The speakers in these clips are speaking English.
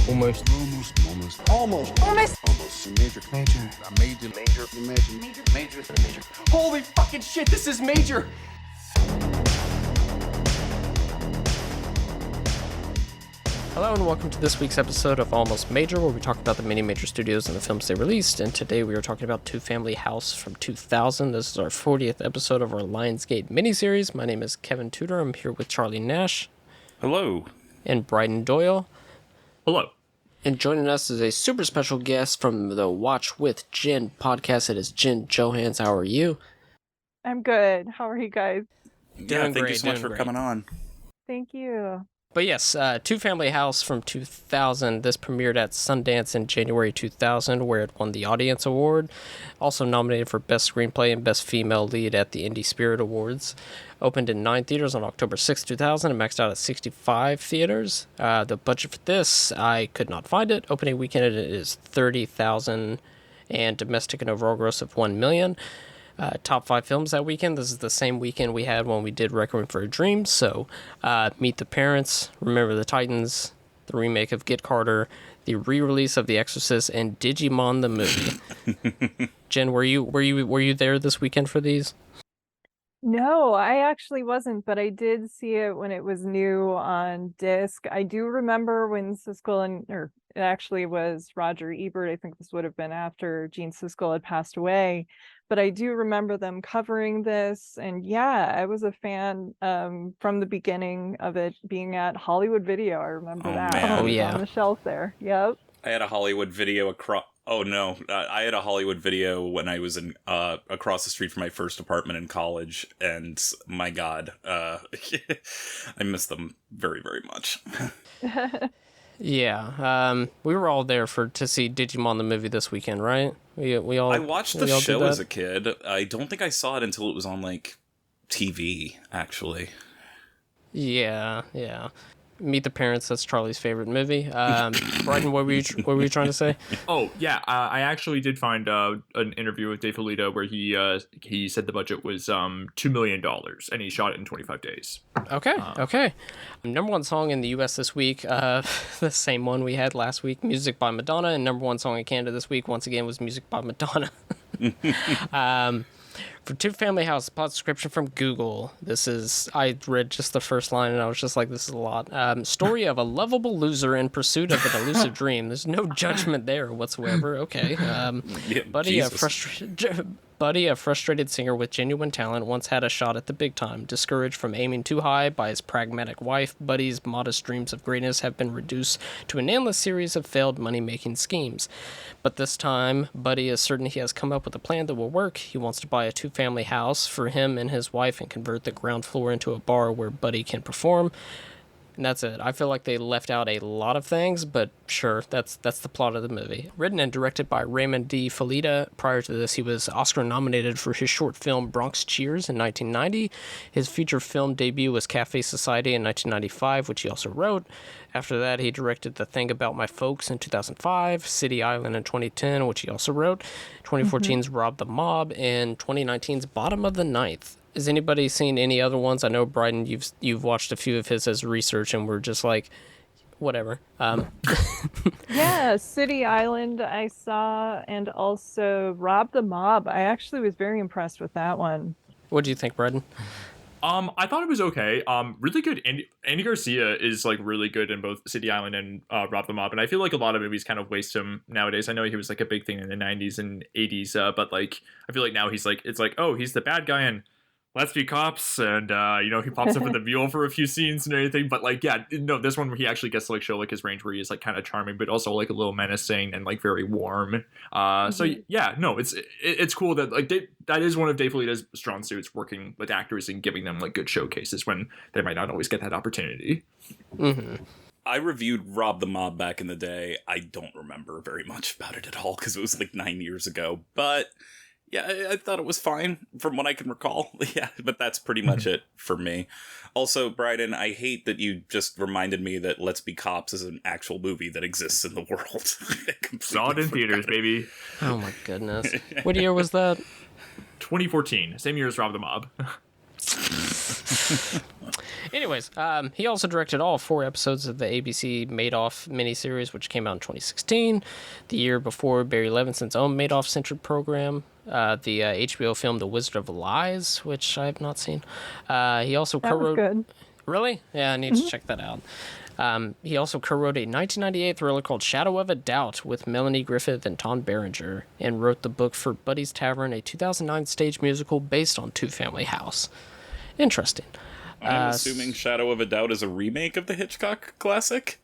Almost. Major. Holy fucking shit, this is major! Hello and welcome to this week's episode of Almost Major, where we talk about the many major studios and the films they released. And today we are talking about Two Family House from 2000. This is our 40th episode of our Lionsgate miniseries. My name is Kevin Tudor. I'm here with Charlie Nash. Hello. And Bryden Doyle. Hello. And joining us is a super special guest from the Watch with Jen podcast. It is Jen Johans. How are you? I'm good. How are you guys? Yeah, thank you so much for coming on. Thank you. But yes, Two Family House from 2000. This premiered at Sundance in January 2000, where it won the Audience Award. Also nominated for Best Screenplay and Best Female Lead at the Indie Spirit Awards. Opened in 9 theaters on October 6, 2000, and maxed out at 65 theaters. The budget for this, I could not find it. Opening weekend it is $30,000, and domestic and overall gross of $1 million. Top 5 films that weekend. This is the same weekend we had when we did Requiem for a Dream. So, Meet the Parents, Remember the Titans, the remake of Get Carter, the re-release of The Exorcist, and Digimon the movie. Jen, were you there this weekend for these? No, I actually wasn't, but I did see it when it was new on disc. I do remember when it actually was Roger Ebert. I think this would have been after Gene Siskel had passed away. But I do remember them covering this, and yeah, I was a fan from the beginning of it being at Hollywood Video. I remember that. Man. Oh, yeah. On the shelf there. Yep. I had a Hollywood Video I had a Hollywood Video when I was in across the street from my first apartment in college, and my God, I miss them very, very much. Yeah, we were all there to see Digimon the movie this weekend, right? We all. I watched the show as a kid. I don't think I saw it until it was on like TV, actually. Yeah. Meet the Parents. That's Charlie's favorite movie. Bryden, what were you trying to say? Oh yeah, I actually did find an interview with Dave Filito where he said the budget was $2 million and he shot it in 25 days. Okay. Number one song in the U.S. this week, the same one we had last week, Music by Madonna, and number one song in Canada this week once again was Music by Madonna. For Two Family House, plot description from Google. I read just the first line and I was just like, this is a lot. Story of a lovable loser in pursuit of an elusive dream. There's no judgment there whatsoever. Okay. Buddy, a frustrated singer with genuine talent, once had a shot at the big time. Discouraged from aiming too high by his pragmatic wife, Buddy's modest dreams of greatness have been reduced to an endless series of failed money-making schemes. But this time, Buddy is certain he has come up with a plan that will work. He wants to buy a two-family house for him and his wife and convert the ground floor into a bar where Buddy can perform. And that's it. I feel like they left out a lot of things, but sure, that's the plot of the movie. Written and directed by Raymond D. Falita. Prior to this, he was Oscar nominated for his short film Bronx Cheers in 1990. His feature film debut was Cafe Society in 1995, which he also wrote. After that, he directed The Thing About My Folks in 2005, City Island in 2010, which he also wrote, 2014's Rob the Mob, and 2019's Bottom of the Ninth. Has anybody seen any other ones? I know, Bryden, you've watched a few of his as research, and we're just like, whatever. Yeah, City Island I saw, and also Rob the Mob. I actually was very impressed with that one. What do you think, Bryden? I thought it was okay. Really good. Andy Garcia is like really good in both City Island and Rob the Mob, and I feel like a lot of movies kind of waste him nowadays. I know he was like a big thing in the 90s and 80s, but like I feel like now he's like he's the bad guy in Let's Be Cops, and he pops up in The Mule for a few scenes and everything. But like, yeah, no, this one where he actually gets to like show like his range, where he is like kind of charming, but also like a little menacing and like very warm. So yeah, no, it's cool that like that is one of Dave Filito's strong suits, working with actors and giving them like good showcases when they might not always get that opportunity. Mm-hmm. I reviewed Rob the Mob back in the day. I don't remember very much about it at all because it was like 9 years ago, but. Yeah, I thought it was fine from what I can recall. Yeah, but that's pretty much it for me. Also, Bryden, I hate that you just reminded me that Let's Be Cops is an actual movie that exists in the world. Saw it in theaters, baby. Oh my goodness. What year was that? 2014, same year as Rob the Mob. Anyways, he also directed all 4 episodes of the ABC Madoff miniseries, which came out in 2016, the year before Barry Levinson's own Madoff-centered program, the HBO film The Wizard of Lies, which I have not seen. He also co-wrote... That was good. Really? Yeah, I need to check that out. He also co-wrote a 1998 thriller called Shadow of a Doubt with Melanie Griffith and Tom Berenger, and wrote the book for Buddy's Tavern, a 2009 stage musical based on Two Family House. Interesting. I'm assuming Shadow of a Doubt is a remake of the Hitchcock classic?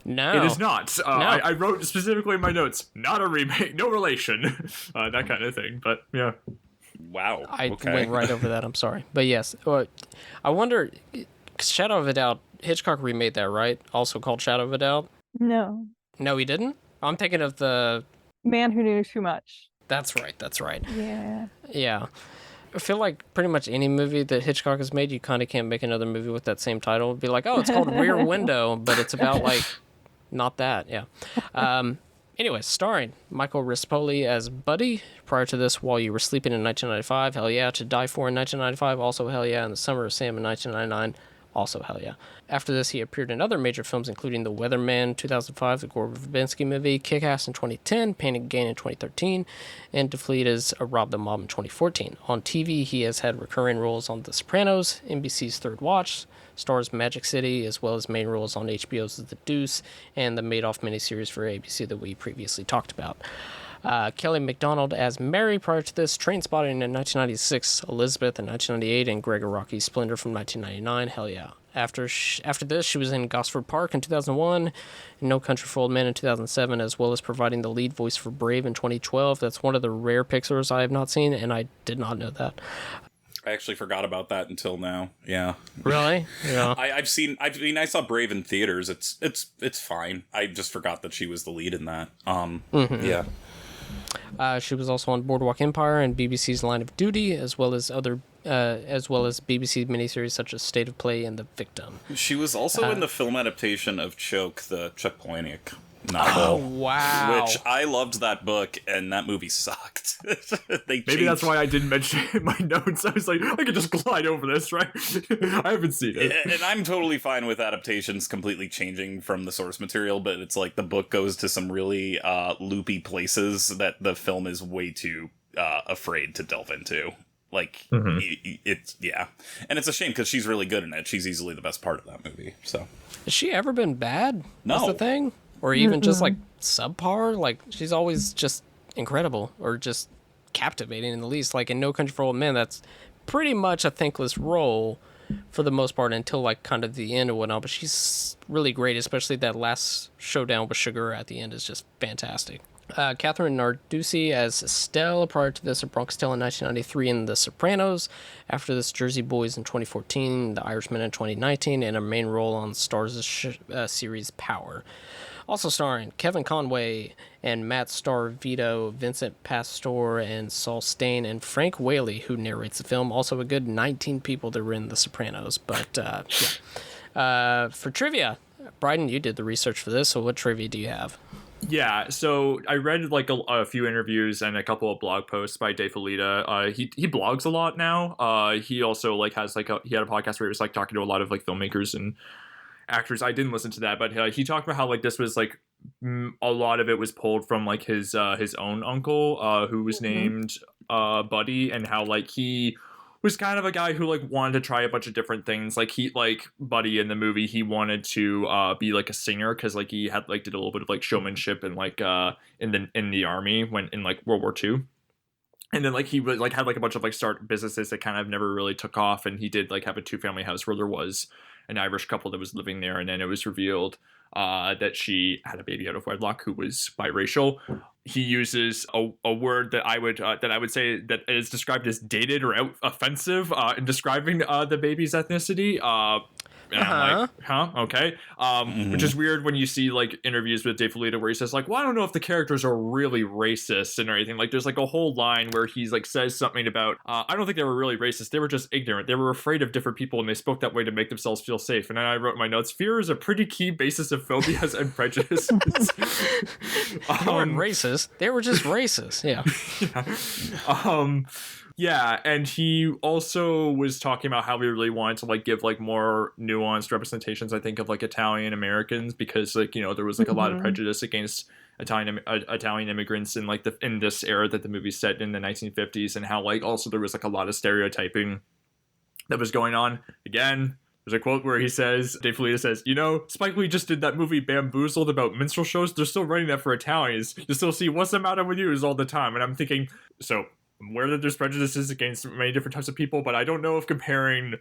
No. It is not. No. I wrote specifically in my notes, not a remake, no relation, that kind of thing. But yeah. Wow. I okay. went right over that. I'm sorry. But yes, I wonder, 'cause Shadow of a Doubt, Hitchcock remade that, right? Also called Shadow of a Doubt? No. No, he didn't? I'm thinking of the... Man Who Knew Too Much. That's right. Yeah. Yeah. I feel like pretty much any movie that Hitchcock has made, you kind of can't make another movie with that same title. It'd be like, oh, it's called Rear Window, but it's about, like, not that. Yeah. Anyways, starring Michael Rispoli as Buddy. Prior to this, While You Were Sleeping in 1995, hell yeah. To Die For in 1995, also hell yeah. In The Summer of Sam in 1999, also hell yeah. After this, he appeared in other major films, including The Weatherman 2005, the Gore Verbinski movie, Kick-Ass in 2010, Pain and Gain in 2013, and Defleet as Rob the Mob in 2014. On TV, he has had recurring roles on The Sopranos, NBC's Third Watch, stars Magic City, as well as main roles on HBO's The Deuce, and the Madoff miniseries for ABC that we previously talked about. Kelly MacDonald as Mary prior to this, Trainspotting in 1996, Elizabeth in 1998, and Gregor Rocky's Splendor from 1999, hell yeah. After this, she was in Gosford Park in 2001, and No Country for Old Men in 2007, as well as providing the lead voice for Brave in 2012. That's one of the rare Pixars I have not seen, and I did not know that. I actually forgot about that until now. Yeah. Really? Yeah. I saw Brave in theaters. It's fine. I just forgot that she was the lead in that. Yeah. She was also on Boardwalk Empire and BBC's Line of Duty, as well as BBC miniseries such as State of Play and The Victim. She was also in the film adaptation of Choke, the Chuck Palahniuk novel. Oh, wow. Which I loved that book, and that movie sucked. Maybe that's why I didn't mention it in my notes. I was like, I could just glide over this, right? I haven't seen it. And I'm totally fine with adaptations completely changing from the source material, but it's like the book goes to some really loopy places that the film is way too afraid to delve into. Like, it's, yeah. And it's a shame, because she's really good in it. She's easily the best part of that movie, so. Has she ever been bad? No. That's the thing? Or even just, like, subpar? Like, she's always just incredible, or just captivating in the least. Like, in No Country for Old Men, that's pretty much a thankless role for the most part until, like, kind of the end or whatnot. But she's really great, especially that last showdown with Sugar at the end is just fantastic. Catherine Narducci as Estelle, prior to this, a Bronx Tale in 1993 in The Sopranos. After this, Jersey Boys in 2014, The Irishman in 2019, and a main role on Starz' series Power. Also starring Kevin Conway and Matt Starr-Vito, Vincent Pastore, and Saul Stain, and Frank Whaley, who narrates the film. Also a good 19 people that were in The Sopranos. But, yeah. For trivia, Bryden, you did the research for this, so what trivia do you have? Yeah, so I read like a few interviews and a couple of blog posts by Dave Filita. He blogs a lot now. He also like has like he had a podcast where he was like talking to a lot of like filmmakers and actors. I didn't listen to that, but he talked about how like this was like a lot of it was pulled from like his own uncle who was named Buddy, and how like he was kind of a guy who like wanted to try a bunch of different things. Like he, like Buddy in the movie, he wanted to be like a singer, because like he had like did a little bit of like showmanship and like in the army when in like World War II. And then like he was like had like a bunch of like start businesses that kind of never really took off, and he did like have a 2-family house where there was an Irish couple that was living there, and then it was revealed that she had a baby out of wedlock who was biracial. He uses a word that I would say that is described as dated or offensive in describing the baby's ethnicity. And I'm like, huh? Okay. Which is weird when you see like interviews with Dave Filita where he says like, well, I don't know if the characters are really racist and anything. Like there's like a whole line where he's like says something about, I don't think they were really racist. They were just ignorant. They were afraid of different people and they spoke that way to make themselves feel safe. And then I wrote in my notes, fear is a pretty key basis of phobias and prejudices. They weren't racist. They were just racist. Yeah. Yeah. Yeah, and he also was talking about how he really wanted to like give like more nuanced representations, I think, of like Italian Americans, because like, you know, there was like a lot of prejudice against Italian immigrants in like in this era that the movie set in the 1950s, and how like also there was like a lot of stereotyping that was going on. Again, there's a quote where he says, Dave Filoni says, you know, Spike Lee just did that movie Bamboozled about minstrel shows. They're still running that for Italians. You still see What's the Matter with You all the time. And I'm thinking, so I'm aware that there's prejudices against many different types of people, but I don't know if comparing a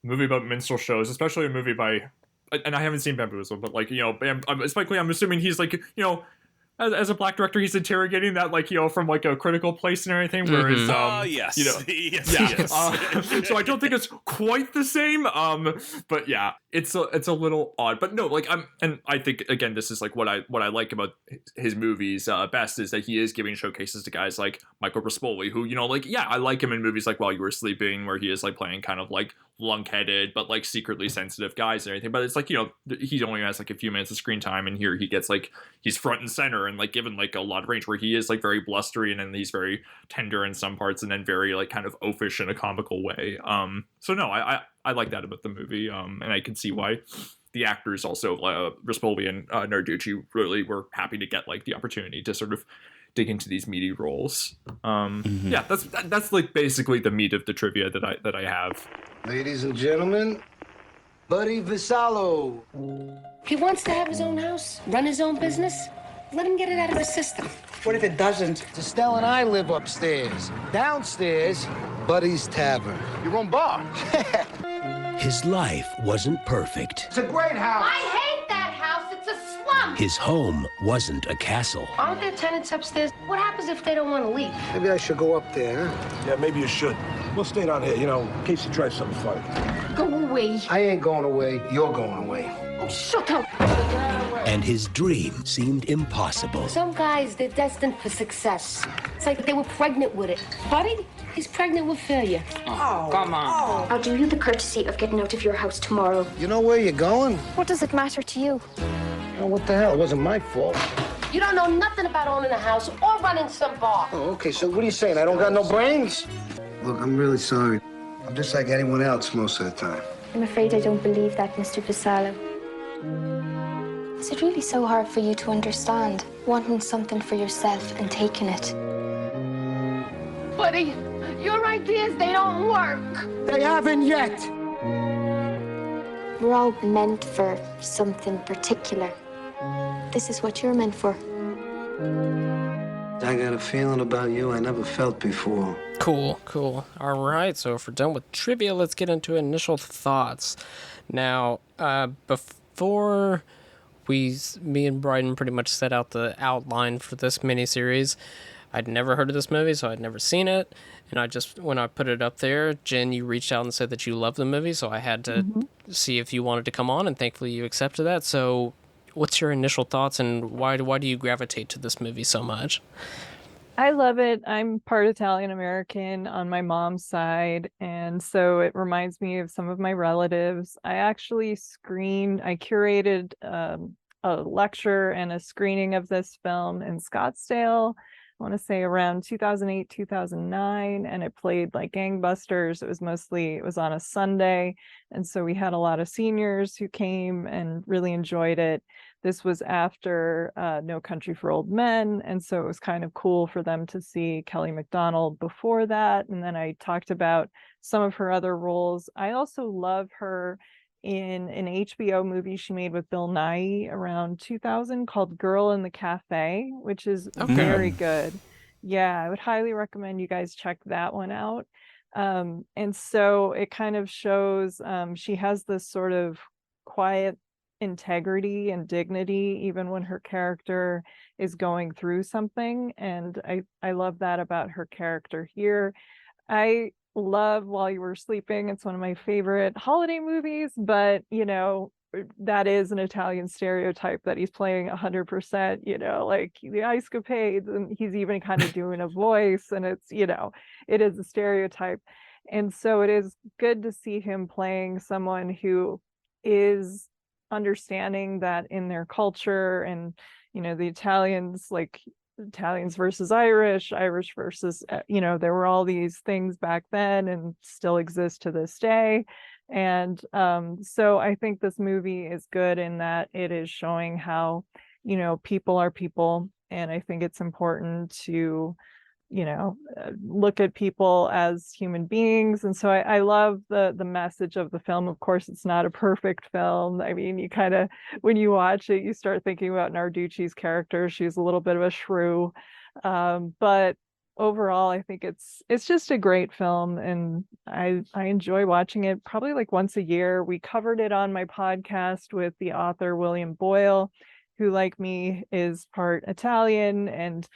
movie about minstrel shows, especially a movie by, and I haven't seen Bamboozled, but like, you know, Spike Lee, I'm assuming he's like, you know, as a black director, he's interrogating that, like, you know, from like a critical place and everything. Whereas, yes, you know, yes. So I don't think it's quite the same. But yeah, it's a little odd. But no, like I think again, this is like what I like about his movies best, is that he is giving showcases to guys like Michael Rispoli, who, you know, like, yeah, I like him in movies like While You Were Sleeping, where he is like playing kind of like lunk-headed but like secretly sensitive guys and everything. But it's like, you know, he only has like a few minutes of screen time, and here he gets like, he's front and center and like given like a lot of range, where he is like very blustery and then he's very tender in some parts, and then very like kind of oafish in a comical way. So no, I like that about the movie, and I can see why the actors also, Rispoli and Narducci, really were happy to get like the opportunity to sort of dig into these meaty roles. Yeah, that's like basically the meat of the trivia that I have. Ladies and gentlemen, Buddy Vassallo. He wants to have his own house, run his own business. Let him get it out of his system. What if it doesn't? Estelle and I live upstairs. Downstairs, Buddy's Tavern. Your own bar. His life wasn't perfect. It's a great house. I hate that house. It's a slum. His home wasn't a castle. Aren't there tenants upstairs? What happens if they don't want to leave? Maybe I should go up there, huh? Yeah, maybe you should. We'll stay down here, you know, in case you try something funny. Go away. I ain't going away. You're going away. Oh, shut up. And his dream seemed impossible. Some guys, they're destined for success. It's like they were pregnant with it. Buddy, he's pregnant with failure. Oh, come on. I'll do you the courtesy of getting out of your house tomorrow. You know where you're going? What does it matter to you? Oh, what the hell? It wasn't my fault. You don't know nothing about owning a house or running some bar. Oh, okay, so what are you saying? I don't got no brains? Look, I'm really sorry. I'm just like anyone else most of the time. I'm afraid I don't believe that, Mr. Vassallo. Is it really so hard for you to understand, wanting something for yourself and taking it? Buddy, your ideas, they don't work. They haven't yet. We're all meant for something particular. This is what you're meant for. I got a feeling about you I never felt before. Cool. All right, so if we're done with trivia, let's get into initial thoughts. Now, before me and Bryden pretty much set out the outline for this miniseries, I'd never heard of this movie, so I'd never seen it. And when I put it up there, Jen, you reached out and said that you love the movie, so I had to see if you wanted to come on, and thankfully you accepted that. So what's your initial thoughts, and why do you gravitate to this movie so much? I love it. I'm part Italian American on my mom's side, and so it reminds me of some of my relatives. I actually curated a lecture and a screening of this film in Scottsdale, I want to say around 2008, 2009, and it played like gangbusters. It was on a Sunday, and so we had a lot of seniors who came and really enjoyed it. This was after No Country for Old Men, and so it was kind of cool for them to see Kelly Macdonald before that. And then I talked about some of her other roles. I also love her in an HBO movie she made with Bill Nighy around 2000 called Girl in the Cafe, which is very good. Yeah, I would highly recommend you guys check that one out. And so it kind of shows she has this sort of quiet integrity and dignity even when her character is going through something, and I love that about her character here. I love While You Were Sleeping. It's one of my favorite holiday movies, but you know, that is an Italian stereotype that he's playing 100%, you know, like the ice capades, and he's even kind of doing a voice, and it's, you know, it is a stereotype. And so it is good to see him playing someone who is understanding that in their culture, and you know, the Italians, like Italians versus Irish, Irish versus, there were all these things back then and still exist to this day. And so I think this movie is good in that it is showing how, people are people. And I think it's important to, look at people as human beings. And so I love the message of the film. Of course, it's not a perfect film. I mean, you kind of, when you watch it, you start thinking about Narducci's character. She's a little bit of a shrew. But overall, I think it's just a great film, and I enjoy watching it probably like once a year. We covered it on my podcast with the author William Boyle, who, like me, is part Italian, and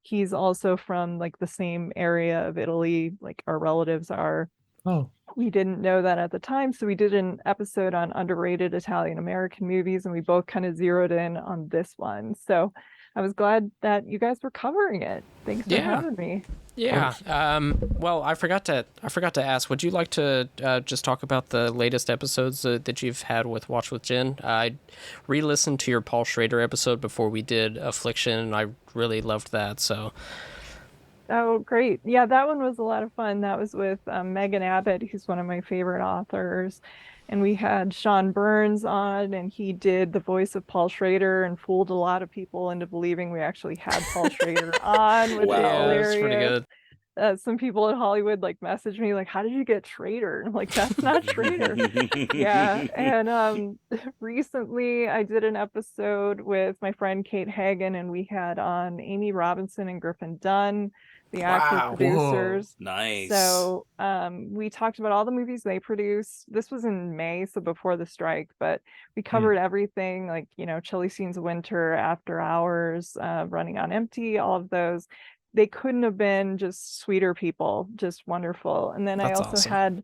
he's also from like the same area of Italy, like our relatives are. Oh. We didn't know that at the time, so we did an episode on underrated Italian American movies, and we both kind of zeroed in on this one. So I was glad that you guys were covering it. Thanks for having me. Yeah. Well, I forgot to ask. Would you like to just talk about the latest episodes that you've had with Watch with Jen? I re-listened to your Paul Schrader episode before we did Affliction, and I really loved that. So. Oh, great. Yeah, that one was a lot of fun. That was with Megan Abbott, who's one of my favorite authors. And we had Sean Burns on, and he did the voice of Paul Schrader and fooled a lot of people into believing we actually had Paul Schrader on, which is hilarious. That's pretty good. Some people in Hollywood messaged me how did you get Schrader? And I'm like, that's not Schrader. Yeah. And recently I did an episode with my friend Kate Hagen, and we had on Amy Robinson and Griffin Dunn, the actor producers. Whoa. Nice. So we talked about all the movies they produced. This was in May, so before the strike, but we covered everything, Chilly Scenes of Winter, After Hours, Running on Empty, all of those. They couldn't have been just sweeter people, just wonderful. And then That's I also awesome. had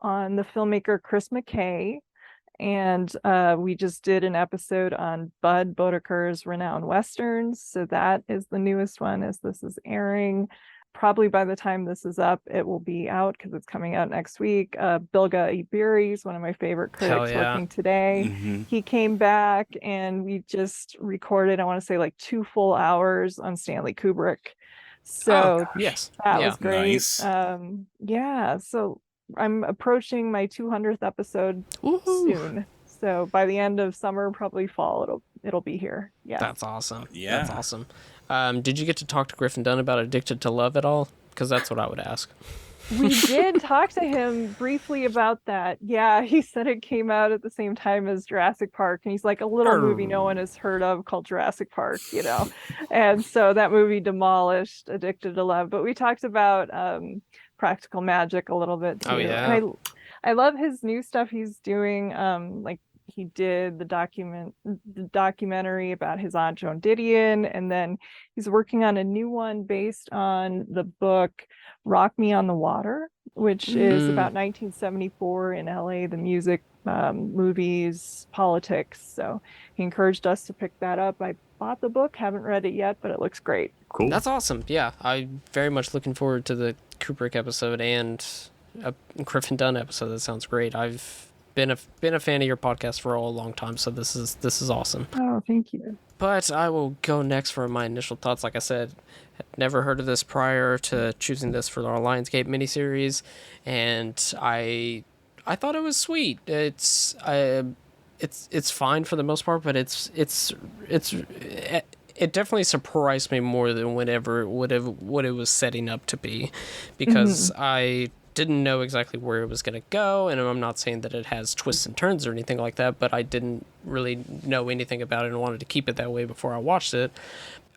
on the filmmaker Chris McKay, and we just did an episode on Bud Bodeker's Renowned Westerns. So that is the newest one as this is airing. Probably by the time this is up, it will be out because it's coming out next week. Bilga Iberi is one of my favorite critics working today. Mm-hmm. He came back and we just recorded, I want to say 2 full hours on Stanley Kubrick. So yes, that was great. Nice. So I'm approaching my 200th episode soon. So by the end of summer, probably fall, it'll be here. Yeah. That's awesome. Yeah. That's awesome. Did you get to talk to Griffin Dunn about Addicted to Love at all? Because that's what I would ask. We did talk to him briefly about that. Yeah, he said it came out at the same time as Jurassic Park, and he's like, a little movie no one has heard of called Jurassic Park, And so that movie demolished Addicted to Love. But we talked about Practical Magic a little bit too. Oh yeah. And I love his new stuff he's doing. He did the documentary about his aunt Joan Didion, and then he's working on a new one based on the book Rock Me on the Water, which is about 1974 in LA, the music, movies, politics. So he encouraged us to pick that up. I bought the book, haven't read it yet, but it looks great. Cool. That's awesome. Yeah, I'm very much looking forward to the Kubrick episode and a Griffin Dunn episode. That sounds great. I've been a fan of your podcast for a long time, so this is awesome. Oh, thank you. But I will go next for my initial thoughts. Like I said, had never heard of this prior to choosing this for our Lionsgate miniseries, and I thought it was sweet. It's fine for the most part, but it definitely surprised me more than what it was setting up to be, because I didn't know exactly where it was going to go, and I'm not saying that it has twists and turns or anything like that, but I didn't really know anything about it and wanted to keep it that way before I watched it.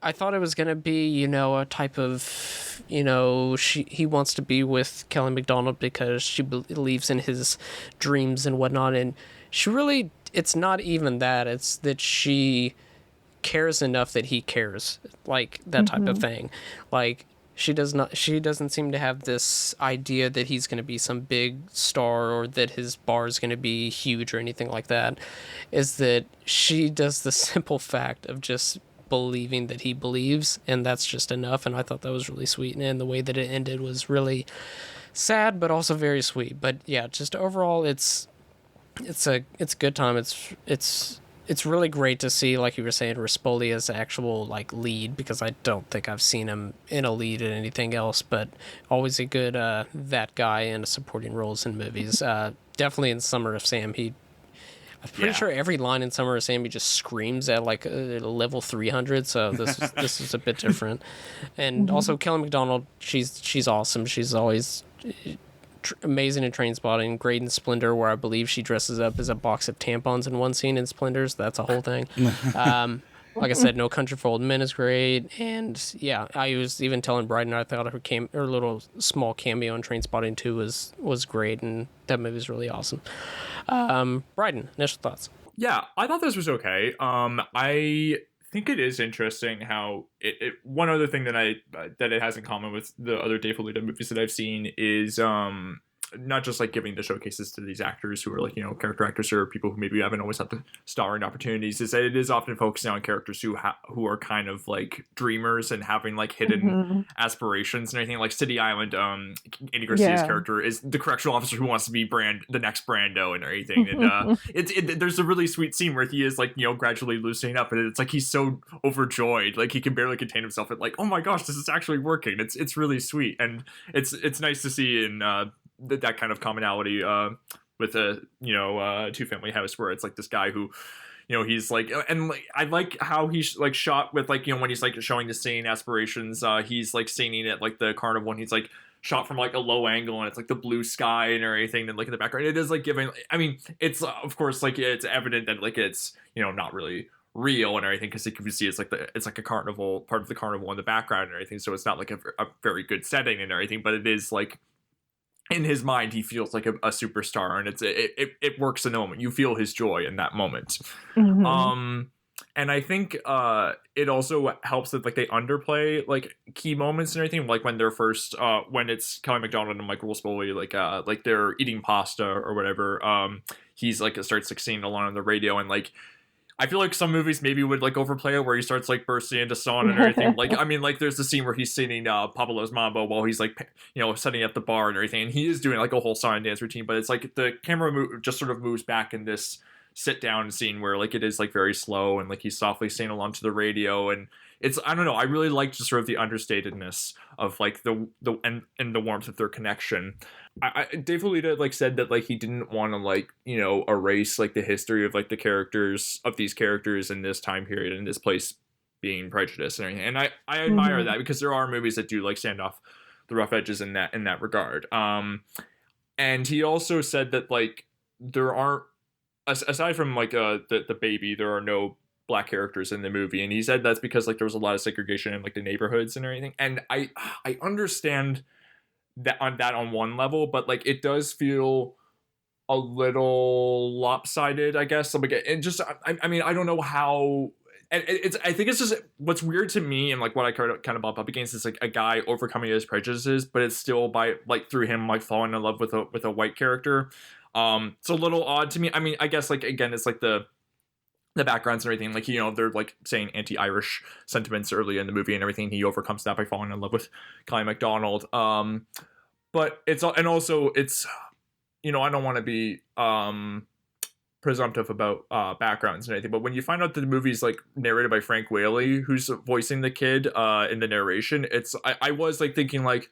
I thought it was going to be, a type of, he wants to be with Kelly MacDonald because she believes in his dreams and whatnot, and it's not even that, it's that she cares enough that he cares, that type of thing. She doesn't seem to have this idea that he's going to be some big star or that his bar is going to be huge or anything like that. Is that she does the simple fact of just believing that he believes, and that's just enough. And I thought that was really sweet, and the way that it ended was really sad, but also very sweet. But yeah, just overall, it's a good time. It's it's really great to see, like you were saying, Rispoli as the actual like lead, because I don't think I've seen him in a lead in anything else. But always a good that guy in supporting roles in movies. Definitely in Summer of Sam, I'm pretty sure every line in Summer of Sam he just screams at like level 300. So this is a bit different. And also Kelly MacDonald, she's awesome. She's always amazing in Trainspotting, great in Splendor, where I believe she dresses up as a box of tampons in one scene in Splendors. That's a whole thing. Like I said, No Country for Old Men is great, and yeah, I was even telling Bryden I thought her little small cameo in Trainspotting 2 was great, and that movie is really awesome. Bryden, initial thoughts? Yeah, I thought this was okay. I think it is interesting how it one other thing that it has in common with the other Dave Filippo movies that I've seen is not just like giving the showcases to these actors who are like, you know, character actors or people who maybe haven't always had the starring opportunities, is that it is often focusing on characters who are kind of like dreamers and having like hidden aspirations and everything. Like City Island, Andy Garcia's character is the correctional officer who wants to be the next Brando and everything. And there's a really sweet scene where he is like, you know, gradually loosening up, and it's like he's so overjoyed, like he can barely contain himself. And like, oh my gosh, this is actually working. It's really sweet, and it's nice to see in that kind of commonality with a two family house, where it's like this guy who, you know, he's like, and like I like how he's like shot with like, you know, when he's like showing the scene aspirations, he's like singing at like the carnival, and he's like shot from like a low angle, and it's like the blue sky and everything, and like in the background it is like giving, I mean, it's of course like it's evident that like it's, you know, not really real and everything, because you can see it's like a carnival, part of the carnival in the background and everything, so it's not like a very good setting and everything, but it is like in his mind he feels like a superstar, and it works in the moment. You feel his joy in that moment. And I think it also helps that like they underplay like key moments and everything, like when they're first when it's Kelly MacDonald and Michael Rispoli like they're eating pasta or whatever, he's like starts like singing along on the radio, and like I feel like some movies maybe would like overplay it, where he starts like bursting into song and everything. Like, I mean, like there's the scene where he's singing Pablo's Mambo while he's like, you know, setting up the bar and everything, and he is doing like a whole song and dance routine, but it's like the camera just sort of moves back in this sit down scene where like it is like very slow, and like he's softly singing along to the radio, and it's, I don't know, I really like just sort of the understatedness of like the and the warmth of their connection. Dave Filippo like said that like he didn't want to like, you know, erase like the history of like the characters of these characters in this time period in this place being prejudiced and everything. And I admire that, because there are movies that do like stand off the rough edges in that regard. And he also said that like there aren't, aside from like the baby, there are no black characters in the movie, and he said that's because like there was a lot of segregation in like the neighborhoods and everything. And I understand that on one level, but like it does feel a little lopsided, I guess. Like, and just I mean, I don't know how. And I think it's just what's weird to me, and like what I kind of bump up against is like a guy overcoming his prejudices, but it's still by like through him like falling in love with a white character. It's a little odd to me. I mean, I guess like again, it's like the backgrounds and everything, like, you know, they're like saying anti-Irish sentiments early in the movie and everything. He overcomes that by falling in love with Kelly MacDonald. But it's, and also it's, you know, I don't want to be presumptive about backgrounds and anything, but when you find out that the movie's like narrated by Frank Whaley, who's voicing the kid in the narration, it's I was like thinking like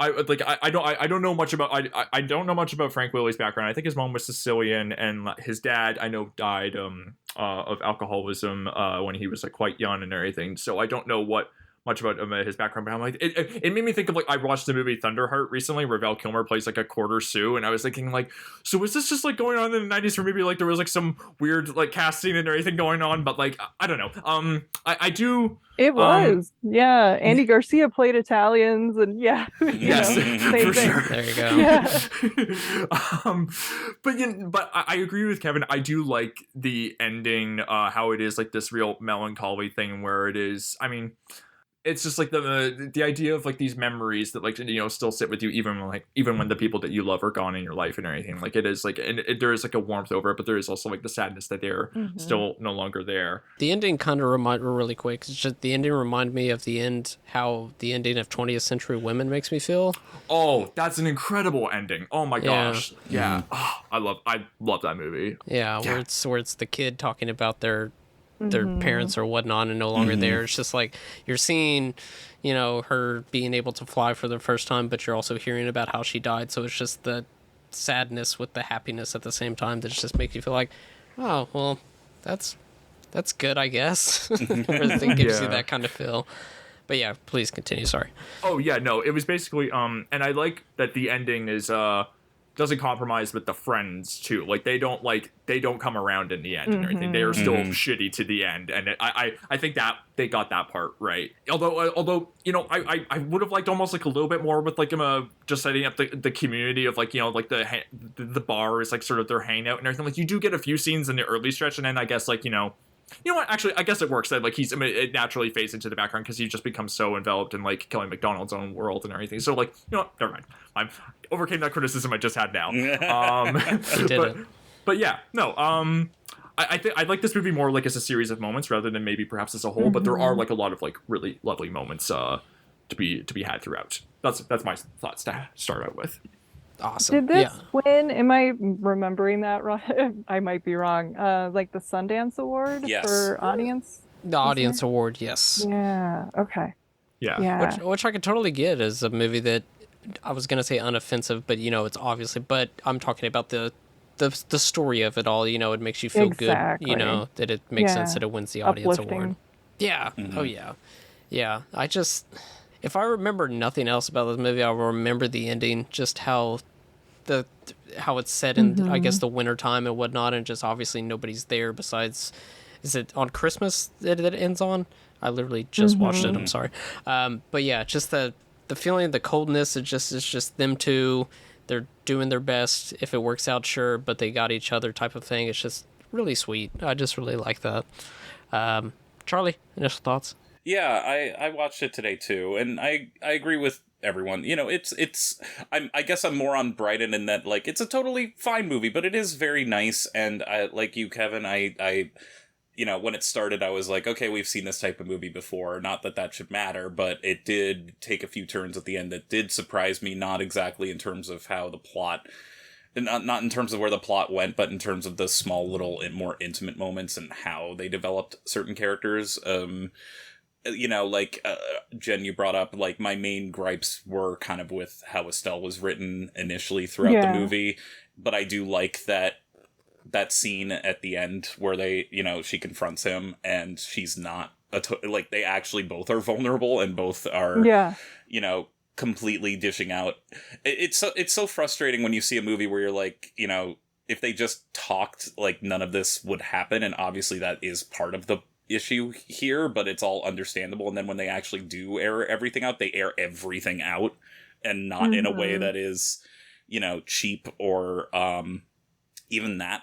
I don't know much about I don't know much about Frank Whaley's background. I think his mom was Sicilian, and his dad I know died of alcoholism when he was like quite young and everything. So I don't know much about his background, but I'm like, it made me think of like, I watched the movie Thunderheart recently where Val Kilmer plays like a quarter Sioux, and I was thinking like, so was this just like going on in the 90s where maybe like there was like some weird like casting and everything going on, but like I don't know. I do. It was, yeah. Andy Garcia played Italians, and yeah, yes, same thing. Sure. There you go. Yeah. But I agree with Kevin. I do like the ending, how it is like this real melancholy thing where it is. I mean, it's just like the idea of like these memories that like still sit with you even when the people that you love are gone in your life and everything. Like it is like, and there is like a warmth over it, but there is also like the sadness that they're still no longer there. The ending kind of really quick. It's just the ending reminded me of how the ending of 20th Century Women makes me feel. Oh, that's an incredible ending. Oh my gosh. Yeah. Oh, I love that movie. Yeah, where it's the kid talking about their parents or whatnot and no longer there. It's just like you're seeing, her being able to fly for the first time, but you're also hearing about how she died. So it's just the sadness with the happiness at the same time that just makes you feel like, oh, well, that's good, I guess. Everything gives you that kind of feel. But yeah, please continue. Sorry. Oh yeah, no, it was basically and I like that the ending is doesn't compromise with the friends too. Like they don't come around in the end and everything. They are still shitty to the end, and I think that they got that part right. Although I would have liked almost like a little bit more with like just setting up the community of like like the bar is like sort of their hangout and everything. Like you do get a few scenes in the early stretch, and then I guess like you know what? Actually, I guess it works that like it naturally fades into the background because he just becomes so enveloped in like Kelly MacDonald's own world and everything. So like what? Never mind. I overcame that criticism I just had now. But yeah, no. I think I like this movie more like as a series of moments rather than maybe perhaps as a whole. But there are like a lot of like really lovely moments to be had throughout. That's my thoughts to start out with. Awesome. Did this win? Am I remembering that wrong? I might be wrong. Like the Sundance Award for audience? The audience award, yes. Yeah. Okay. Yeah. Which I could totally get as a movie that I was gonna say unoffensive, but it's obviously. But I'm talking about the story of it all. It makes you feel good. That it makes sense that it wins the audience award. Yeah. Oh yeah. Yeah. If I remember nothing else about this movie, I'll remember the ending, just how it's set in, I guess, the winter time and whatnot, and just obviously nobody's there besides, is it on Christmas that it ends on? I literally just watched it, I'm sorry. But yeah, just the feeling of the coldness, it's just them two, they're doing their best. If it works out, sure, but they got each other type of thing. It's just really sweet. I just really like that. Charlie, initial thoughts? Yeah, I watched it today too, and I agree with everyone. I guess I'm more on Brighton in that like it's a totally fine movie, but it is very nice. And I like you, Kevin. I when it started, I was like, okay, we've seen this type of movie before. Not that should matter, but it did take a few turns at the end that did surprise me. Not exactly in terms of how the plot. Not in terms of where the plot went, but in terms of the small little and more intimate moments and how they developed certain characters. Jen, you brought up, like, my main gripes were kind of with how Estelle was written initially throughout the movie, but I do like that scene at the end where she confronts him and she's not they actually both are vulnerable and both are, completely dishing out. It's so frustrating when you see a movie where you're like, if they just talked, like, none of this would happen, and obviously that is part of the issue here, but it's all understandable. And then when they actually do air everything out, they air everything out, and not in a way that is, cheap or even that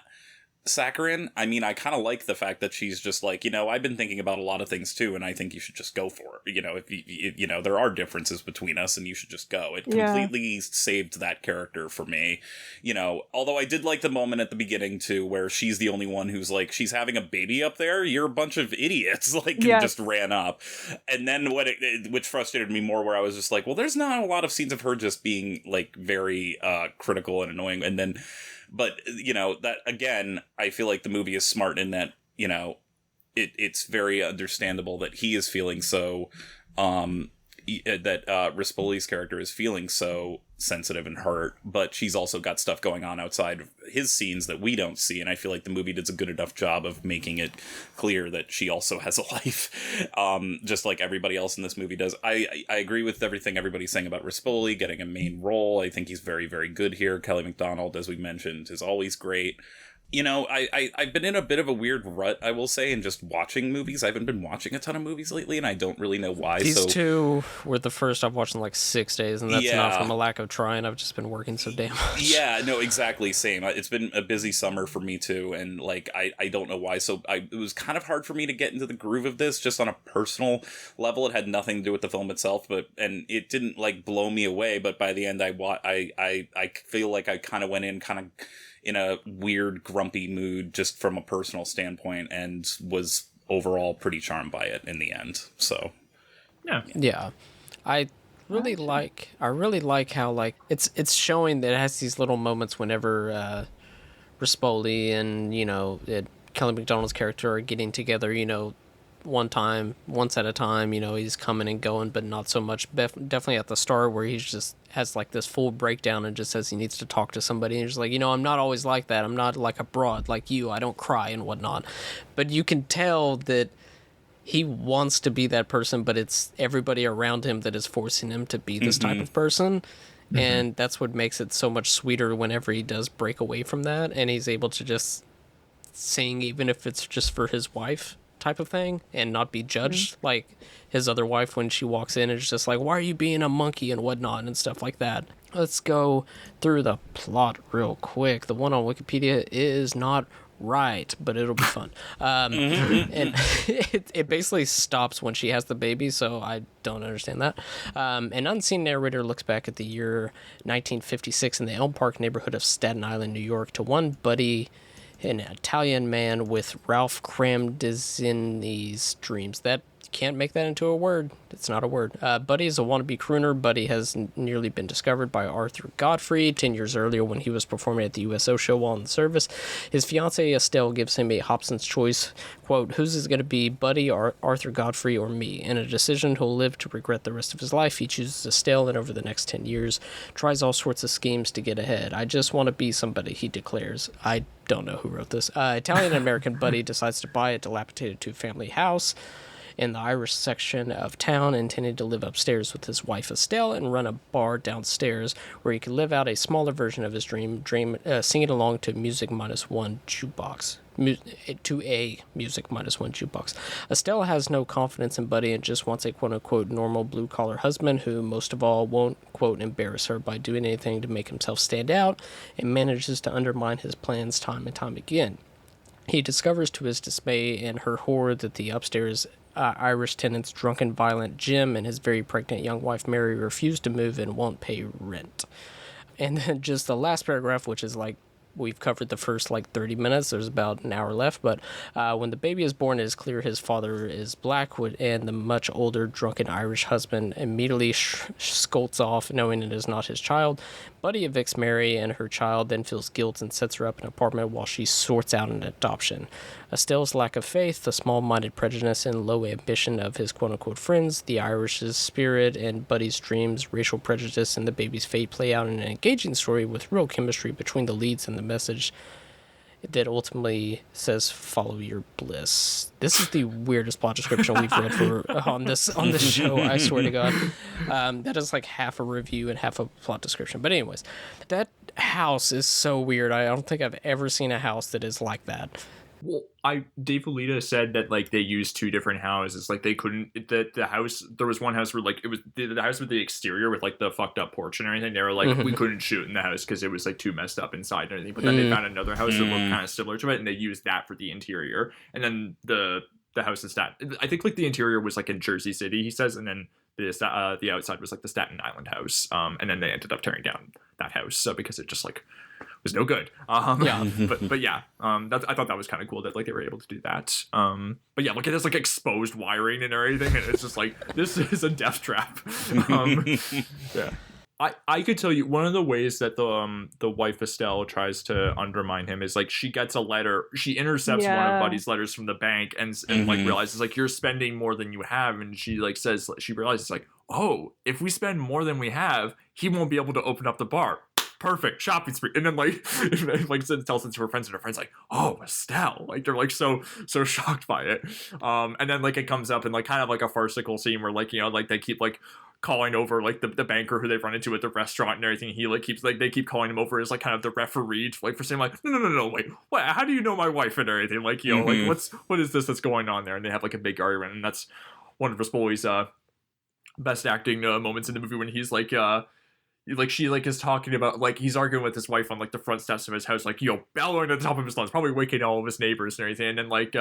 saccharine. I mean, I kind of like the fact that she's just like, I've been thinking about a lot of things too, and I think you should just go for it. If there are differences between us, and you should just go. It completely saved that character for me. Although I did like the moment at the beginning too, where she's the only one who's like, she's having a baby up there. You're a bunch of idiots, just ran up. And then which frustrated me more, where I was just like, well, there's not a lot of scenes of her just being like very critical and annoying, and then. But, that, again, I feel like the movie is smart in that, it's very understandable that he is feeling so, that Rispoli's character is feeling so sensitive and hurt, but she's also got stuff going on outside of his scenes that we don't see, and I feel like the movie does a good enough job of making it clear that she also has a life, just like everybody else in this movie does. I agree with everything everybody's saying about Rispoli getting a main role. I think he's very, very good here. Kelly MacDonald, as we mentioned, is always great. You know, I've been in a bit of a weird rut, I will say, in just watching movies. I haven't been watching a ton of movies lately, and I don't really know why. These two were the first I've watched in like 6 days, and that's not from a lack of trying. I've just been working so damn much. Yeah, no, exactly, same. It's been a busy summer for me too, and like I don't know why. So it was kind of hard for me to get into the groove of this, just on a personal level. It had nothing to do with the film itself, and it didn't like blow me away. But by the end, I feel like I kind of went in kind of in a weird, grumpy mood just from a personal standpoint, and was overall pretty charmed by it in the end. So, yeah, I really like how like it's showing that it has these little moments whenever Rispoli and Kelly MacDonald's character are getting together. Once at a time. He's coming and going, but not so much. Definitely at the start where he's just has like this full breakdown and just says he needs to talk to somebody. And he's just like, I'm not always like that. I'm not like a broad like you. I don't cry and whatnot. But you can tell that he wants to be that person, but it's everybody around him that is forcing him to be this type of person. Mm-hmm. And that's what makes it so much sweeter whenever he does break away from that and he's able to just sing, even if it's just for his wife type of thing, and not be judged like his other wife when she walks in and is just like, why are you being a monkey and whatnot and stuff like that. Let's go through the plot real quick. The one on Wikipedia is not right, but it'll be fun. And it basically stops when she has the baby, so I don't understand that. An unseen narrator looks back at the year 1956 in the Elm Park neighborhood of Staten Island, New York, to one Buddy, an Italian man with Ralph Cramdizini's dreams. That can't make that into a word. It's not a word. Buddy is a wannabe crooner. Buddy has nearly been discovered by Arthur Godfrey 10 years earlier when he was performing at the USO show while in the service. His fiancée Estelle gives him a Hobson's choice, quote, whose is going to be Buddy, Arthur Godfrey, or me? In a decision he'll live to regret the rest of his life, he chooses Estelle and over the next 10 years tries all sorts of schemes to get ahead. I just want to be somebody, he declares. I don't know who wrote this. Italian-American Buddy decides to buy a dilapidated two-family house in the Irish section of town, intending to live upstairs with his wife Estelle and run a bar downstairs where he could live out a smaller version of his dream singing along to Music Minus One jukebox. To a Music Minus One jukebox. Estelle has no confidence in Buddy and just wants a quote-unquote normal blue-collar husband who, most of all, won't, quote, embarrass her by doing anything to make himself stand out and manages to undermine his plans time and time again. He discovers to his dismay and her horror that the upstairs Irish tenant's drunken, violent Jim and his very pregnant young wife Mary refuse to move and won't pay rent. And then just the last paragraph, which is like, we've covered the first 30 minutes. There's about an hour left. But when the baby is born, it is clear his father is black, and the much older, drunken Irish husband immediately scolts off, knowing it is not his child. Buddy evicts Mary and her child, then feels guilt and sets her up in an apartment while she sorts out an adoption. Estelle's lack of faith, the small-minded prejudice and low ambition of his quote-unquote friends, the Irish's spirit and Buddy's dreams, racial prejudice, and the baby's fate play out in an engaging story with real chemistry between the leads and the message that ultimately says follow your bliss. This is the weirdest plot description we've read on this show, I swear to God. That is like half a review and half a plot description. But anyways, that house is so weird. I don't think I've ever seen a house that is like that. Well, Dave Lolita said that they used two different houses. They couldn't the house. There was one house where it was the house with the exterior with the fucked up porch and everything. They were like, we couldn't shoot in the house because it was too messed up inside and everything. But then they found another house that looked kind of similar to it, and they used that for the interior. And then the house in Staten, I think the interior was in Jersey City, he says, and then the outside was the Staten Island house. And then they ended up tearing down that house because it just was no good. But yeah, I thought that was kind of cool that they were able to do that. But yeah, look at this exposed wiring and everything, and it's just this is a death trap. Yeah. I could tell you one of the ways that the wife Estelle tries to undermine him is she gets a letter. She intercepts one of Buddy's letters from the bank and realizes you're spending more than you have, and she says she realizes oh, if we spend more than we have, he won't be able to open up the bar. Perfect shopping spree. And then tells it to her friends, and her friends oh, Estelle, they're so shocked by it. And then it comes up in kind of a farcical scene where they keep calling over like the banker who they've run into at the restaurant and everything. He like keeps like they keep calling him over as like kind of the referee like for saying like no wait what, how do you know my wife and everything, like, you know, like what is this that's going on there, and they have like a big argument. And that's one of Rispoli's best acting moments in the movie when he's like she like is talking about like he's arguing with his wife on like the front steps of his house, like, you know, bellowing at the top of his lungs, probably waking all of his neighbors and everything. And then like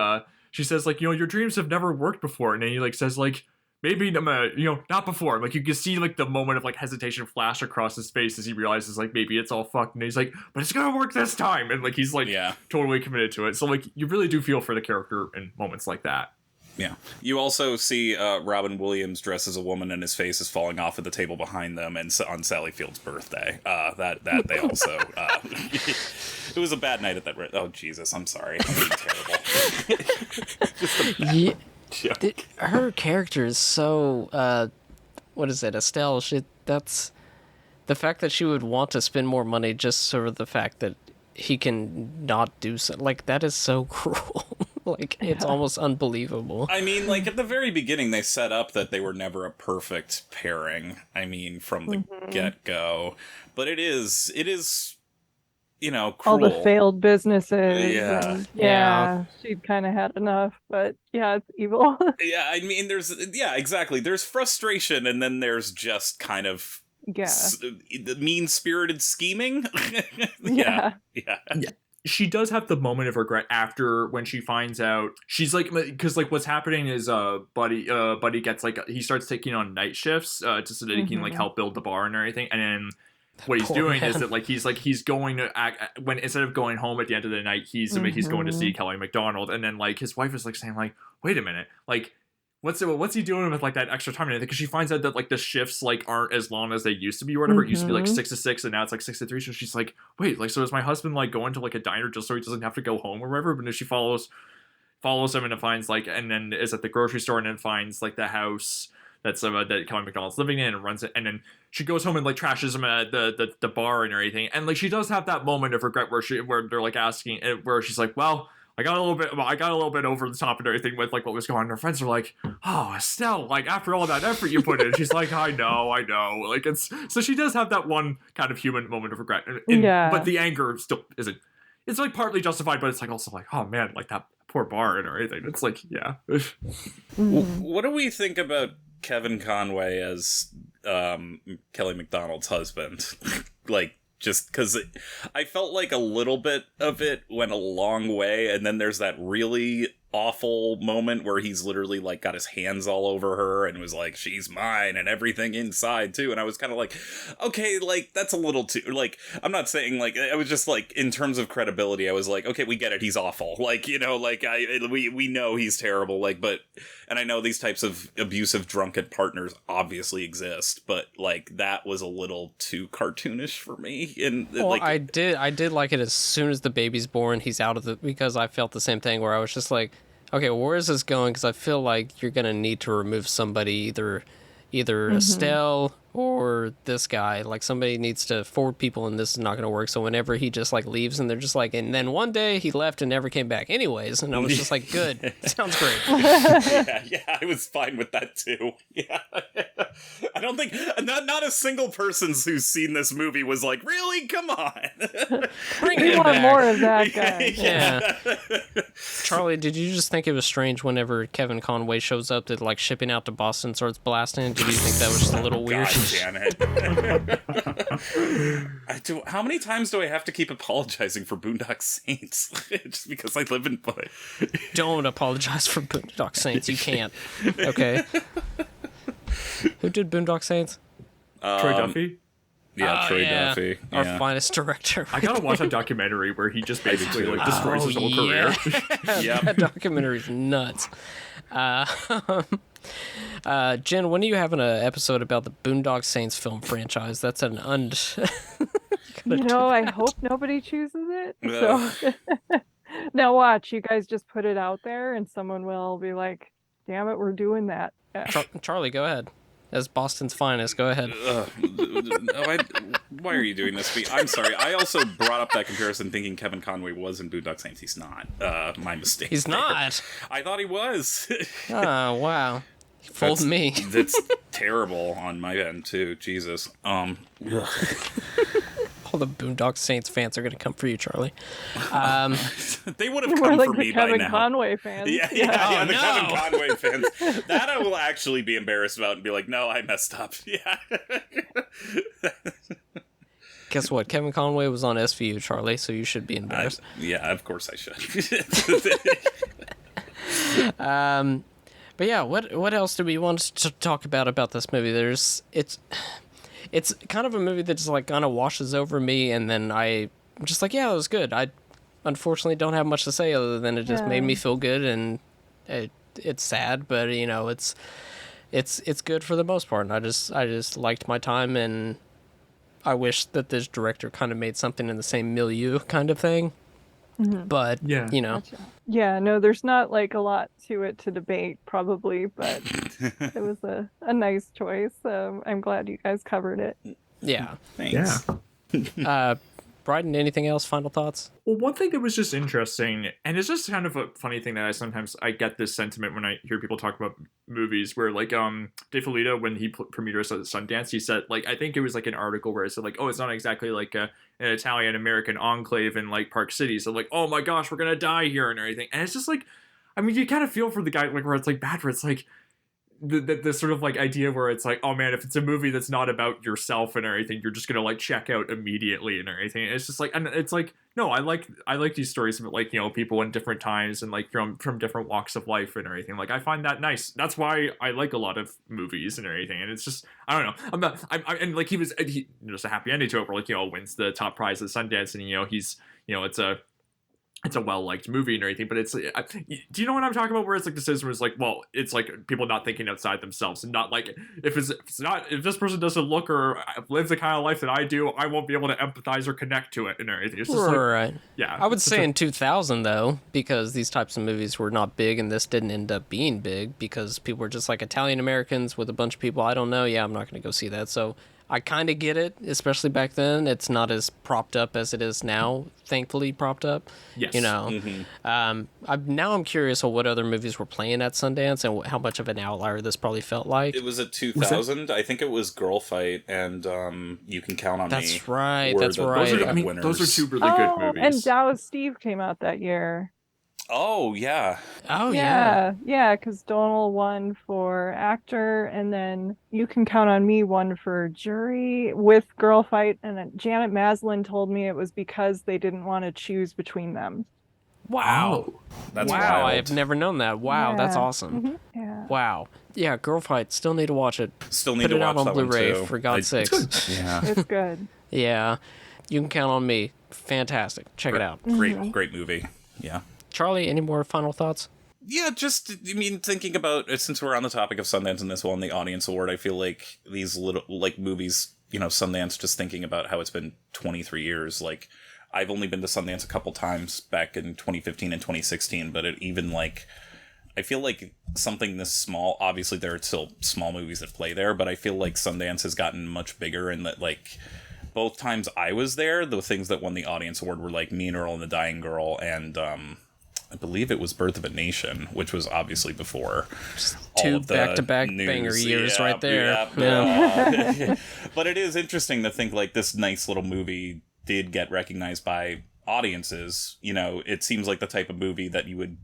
she says like, you know, your dreams have never worked before, and then he like says like, maybe, you know, not before. Like, you can see, like, the moment of, like, hesitation flash across his face as he realizes, like, maybe it's all fucked. And he's like, but it's gonna work this time. And, like, he's, like, totally committed to it. So, like, you really do feel for the character in moments like that. Yeah. You also see Robin Williams dressed as a woman and his face is falling off at the table behind them, and on Sally Field's birthday. That they also... it was a bad night at that... Oh, Jesus, I'm sorry. I'm being terrible. Just a bad... Her character is so what is it, Estelle? That's the fact that she would want to spend more money just sort of the fact that he can not do so, like, that is so cruel. Like, it's almost unbelievable. I mean, like, at the very beginning they set up that they were never a perfect pairing, I mean, from the get-go, but it is you know, cruel. All the failed businesses. Yeah. And, she'd kind of had enough, but yeah, it's evil. Yeah, I mean, exactly. There's frustration, and then there's just kind of the mean-spirited scheming. Yeah. She does have the moment of regret after when she finds out. She's like, because like what's happening is Buddy gets like, he starts taking on night shifts just so that he can like help build the bar and everything, and then what he's doing is that like he's going to act when instead of going home at the end of the night, he's going to see Kelly MacDonald, and then like his wife is like saying like, wait a minute, like what's he doing with like that extra time and everything? Because she finds out that like the shifts like aren't as long as they used to be or whatever. It used to be like 6 to 6 and now it's like 6 to 3. So she's like, wait, like, so is my husband like going to like a diner just so he doesn't have to go home or whatever? But then she follows him and finds like, and then is at the grocery store and then finds like the house that's that Kelly MacDonald's living in and runs it, and then she goes home and like trashes him at the bar and everything. And like she does have that moment of regret where they're like asking, where she's like, well, I got a little bit over the top and everything with like what was going on. And her friends are like, oh, Estelle, like after all that effort you put in, she's like, I know. Like it's, so she does have that one kind of human moment of regret. But the anger still isn't. It's like partly justified, but it's like also like, oh man, like that poor bar and everything. It's like, yeah. What do we think about Kevin Conway as Kelly MacDonald's husband? Like, just because I felt like a little bit of it went a long way, and then there's that really awful moment where he's literally like got his hands all over her and was like, she's mine, and everything inside too. And I was kind of like, okay, like that's a little too, like, I'm not saying like, I was just like, in terms of credibility, I was like, okay, we get it, he's awful, like, you know, like we know he's terrible, like, but, and I know these types of abusive drunken partners obviously exist, but like that was a little too cartoonish for me. And like, I did like it as soon as the baby's born, he's out of the, because I felt the same thing where I was just like, okay, where is this going? Because I feel like you're gonna need to remove somebody, either Estelle or this guy. Like somebody needs to forward people, and this is not gonna work. So whenever he just like leaves, and they're just like, and then one day he left and never came back, anyways. And I was just like, good, sounds great. yeah, I was fine with that too. Yeah, I don't think not a single person who's seen this movie was like, really, come on, bring we him want back. more of that guy. Yeah. Charlie, did you just think it was strange whenever Kevin Conway shows up to like shipping out to Boston and starts blasting? Did you think that was just a little weird? God damn it. How many times do I have to keep apologizing for Boondock Saints? Just because I live in Bud. Don't apologize for Boondock Saints. You can't. Okay. Who did Boondock Saints? Troy Duffy? Yeah, Troy Duffy. Our finest director. I gotta watch a documentary where he just basically like destroys his whole career. Yeah, that documentary's nuts. Jen, when are you having an episode about the Boondock Saints film franchise? That's an I hope nobody chooses it. So now watch, you guys just put it out there and someone will be like, damn it, we're doing that. Yeah. Charlie, go ahead. As Boston's finest, go ahead. Why are you doing this to me? I'm sorry. I also brought up that comparison thinking Kevin Conway was in Boondock Saints. He's not. My mistake. He's not. I thought he was. Oh, wow. Fooled me. That's terrible on my end too. Jesus. All the Boondock Saints fans are going to come for you, Charlie. They would have More come like for the me by Kevin now. Conway fans. Yeah, the Kevin Conway fans. That I will actually be embarrassed about and be like, no, I messed up. Yeah. Guess what? Kevin Conway was on SVU, Charlie, so you should be embarrassed. Yeah, of course I should. But yeah, what else do we want to talk about this movie? It's kind of a movie that just like kind of washes over me, and then I'm just like, yeah, it was good. I unfortunately don't have much to say other than it just made me feel good, and it's sad, but you know, it's good for the most part. And I just liked my time, and I wish that this director kind of made something in the same milieu kind of thing. But you know. Gotcha. Yeah, no, there's not like a lot to it to debate probably, but it was a nice choice. I'm glad you guys covered it. Yeah. Thanks. Yeah. Bryden, anything else? Final thoughts? Well, one thing that was just interesting, and it's just kind of a funny thing that I get this sentiment when I hear people talk about movies, where like Dave Filippo, when he premiered us at Sundance, he said, like, I think it was like an article where it said like, oh, it's not exactly like an Italian American enclave in like Park City, so like, oh my gosh, we're gonna die here and everything, and it's just like, I mean, you kind of feel for the guy like where it's like bad, where it's like the sort of like idea where it's like, oh man, if it's a movie that's not about yourself and everything, you're just gonna like check out immediately and everything. It's just like, and it's like, no, I like these stories about like, you know, people in different times and like from different walks of life and everything. Like I find that nice. That's why I like a lot of movies and everything. And it's just, I don't know. And like he there's a happy ending to it where like, you know, wins the top prize at Sundance, and you know, he's, you know, it's a well-liked movie and everything, but it's, do you know what I'm talking about? Where it's like the decision was like, well, it's like people not thinking outside themselves, and not like, if this person doesn't look or live the kind of life that I do, I won't be able to empathize or connect to it and everything. It's just right. Like, yeah. I would say in 2000 though, because these types of movies were not big, and this didn't end up being big because people were just like Italian Americans with a bunch of people I don't know. Yeah, I'm not going to go see that. So I kind of get it, especially back then. It's not as propped up as it is now, thankfully propped up. Yes. You know, now I'm curious on what other movies were playing at Sundance and how much of an outlier this probably felt like. It was a 2000. I think it was Girl Fight and You Can Count on Me. That's right. Those are two really good movies. And Dallas Steve came out that year. Oh, yeah. Oh, yeah. Yeah, because Donal won for actor, and then You Can Count on Me won for jury with Girl Fight, and then Janet Maslin told me it was because they didn't want to choose between them. Wow. That's wow, wild. I've never known that. Wow, Yeah. that's awesome. Mm-hmm. Yeah. Wow. Yeah, Girl Fight. Still need to watch it. Still need Put to it out watch on that one, Blu-ray, too. for God's sakes. Yeah. It's good. Yeah. You Can Count on Me. Fantastic. Check it out. Great movie. Yeah. Charlie, any more final thoughts? Yeah, just, I mean, thinking about, since we're on the topic of Sundance and this won the Audience Award, I feel like these little, like, movies, you know, Sundance, just thinking about how it's been 23 years, like, I've only been to Sundance a couple times back in 2015 and 2016, but it even, like, I feel like something this small, obviously there are still small movies that play there, but I feel like Sundance has gotten much bigger, and that, like, both times I was there, the things that won the Audience Award were, like, Me and Earl and the Dying Girl, and, I believe it was Birth of a Nation, which was obviously before Two back-to-back banger years right there. Yeah. But it is interesting to think like this nice little movie did get recognized by audiences. You know, it seems like the type of movie that you would...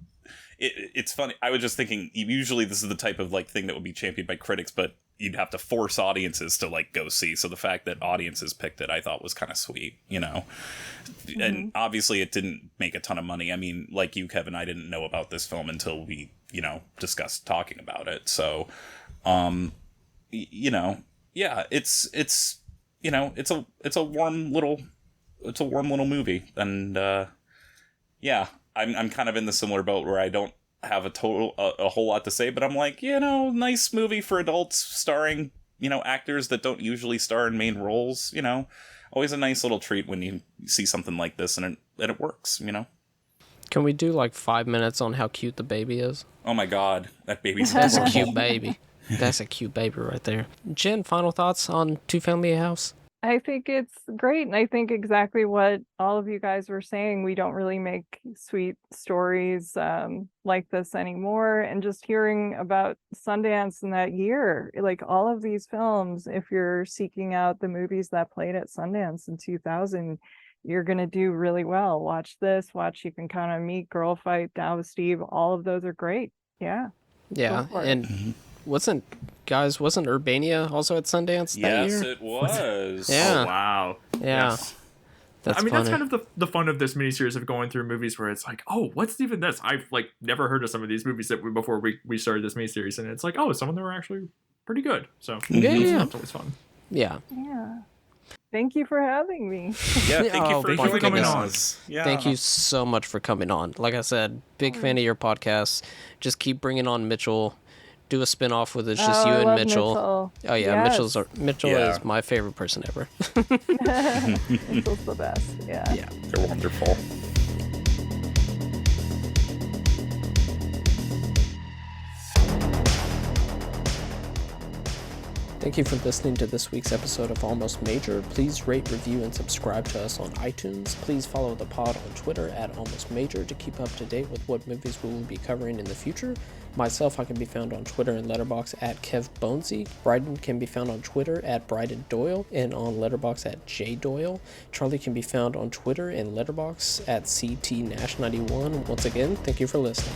It's funny. I was just thinking, usually this is the type of like thing that would be championed by critics, but you'd have to force audiences to like go see. So the fact that audiences picked it, I thought was kind of sweet, you know. And obviously it didn't make a ton of money. I mean, like you, Kevin, I didn't know about this film until we, you know, discussed talking about it. So, you know, yeah, it's you know, it's a warm little movie, and yeah, I'm kind of in the similar boat where I don't have a whole lot to say, but I'm like, you know, nice movie for adults starring, you know, actors that don't usually star in main roles, you know. Always a nice little treat when you see something like this and it works, you know. Can we do like 5 minutes on how cute the baby is? Oh my god, that baby's That's a adorable. cute baby. That's a cute baby right there. Jen, final thoughts on Two Family House? I think it's great. And I think exactly what all of you guys were saying. We don't really make sweet stories like this anymore. And just hearing about Sundance in that year, like all of these films, if you're seeking out the movies that played at Sundance in 2000, you're going to do really well. Watch this, watch You Can Count on Me, Girl Fight, Down with Steve. All of those are great. Yeah. Yeah. And wasn't Urbania also at Sundance that year? Yes, it was. Yeah. Oh, wow. Yeah. Yes. That's I mean, funny. that's kind of the fun of this miniseries of going through movies where it's like, oh, what's even this? I've like never heard of some of these movies before we started this miniseries, and it's like, oh, some of them are actually pretty good. So Yeah. it's always fun. Yeah. Yeah. Thank you for having me. Yeah, thank you Oh, for my joining goodness. us. Yeah. Thank you so much for coming on. Like I said, big fan of your podcast. Just keep bringing on Mitchell. Do a spin-off with it's just you I and love Mitchell. Oh yeah, Yes. Mitchell Yeah. is my favorite person ever. Mitchell's the best. Yeah. Yeah. They're wonderful. Thank you for listening to this week's episode of Almost Major. Please rate, review, and subscribe to us on iTunes. Please follow the pod on Twitter at Almost Major to keep up to date with what movies we will be covering in the future. Myself, I can be found on Twitter and Letterboxd at Kev Bonesy. Bryden can be found on Twitter at Bryden Doyle and on Letterboxd at J Doyle. Charlie can be found on Twitter and Letterboxd at CT Nash91. Once again, thank you for listening.